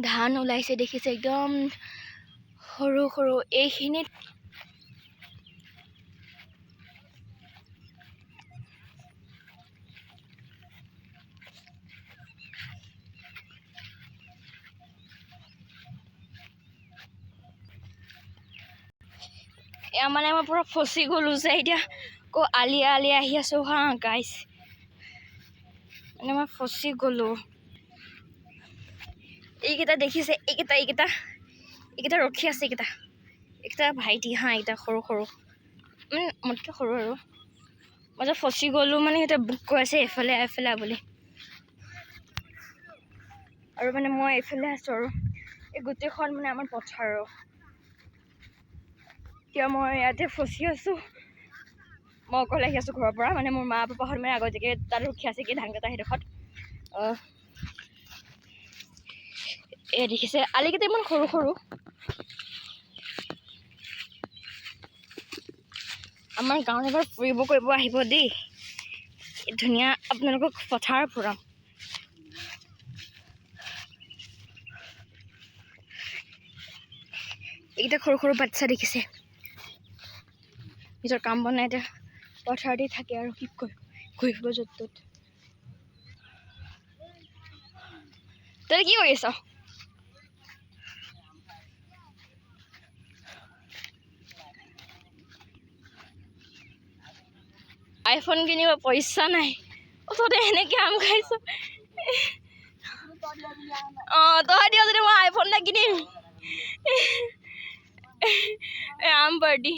ধান ওলাইছে দেখিছে একদম সৰু সৰু এইখিনিত মানে মই পুৰা ফচি গ'লো যে এতিয়া আকৌ আলিয়ে আলিয়ে আহি আছোঁ হা গাইছ মানে মই ফচি গ'লো এইকেইটা দেখিছে এইকেইটা ৰখি আছে এইকেইটা ভাইটি হা এইকেইটা সৰু সৰু মানে মোতকৈ সৰু আৰু মই যে ফচি গ'লোঁ মানে সিহঁতে বুক কৈ আছে এইফালে এইফালে বুলি আৰু মানে মই এইফালে আছোঁ আৰু এই গোটেইখন মানে আমাৰ পথাৰ এতিয়া মই ইয়াতে ফচি আছোঁ মই অকলে আহি আছোঁ ঘৰৰ পৰা মানে মোৰ মা পাপাহঁত মানে আগতীয়াকৈ তাত ৰখি আছে কি ধান কটা সেইডোখৰত এই দেখিছে আলিকেইটা ইমান সৰু সৰু আমাৰ গাঁৱত এবাৰ ফুৰিব কৰিব আহিব দেই ধুনীয়া আপোনালোকক পথাৰ ফুৰাম এইকেইটা সৰু সৰু বাচ্চা দেখিছে নিজৰ কাম বনাই এতিয়া পথাৰতে থাকে আৰু কি ঘূৰি ফুৰিব য'ত ত'ত তই কি কৰি আছ আইফোন কিনিব পইচা নাই ওচৰতে এনেকৈ আম খাইছোঁ তই দিয় যদি মই আইফোন এটা কিনিম আম পাৰ্টি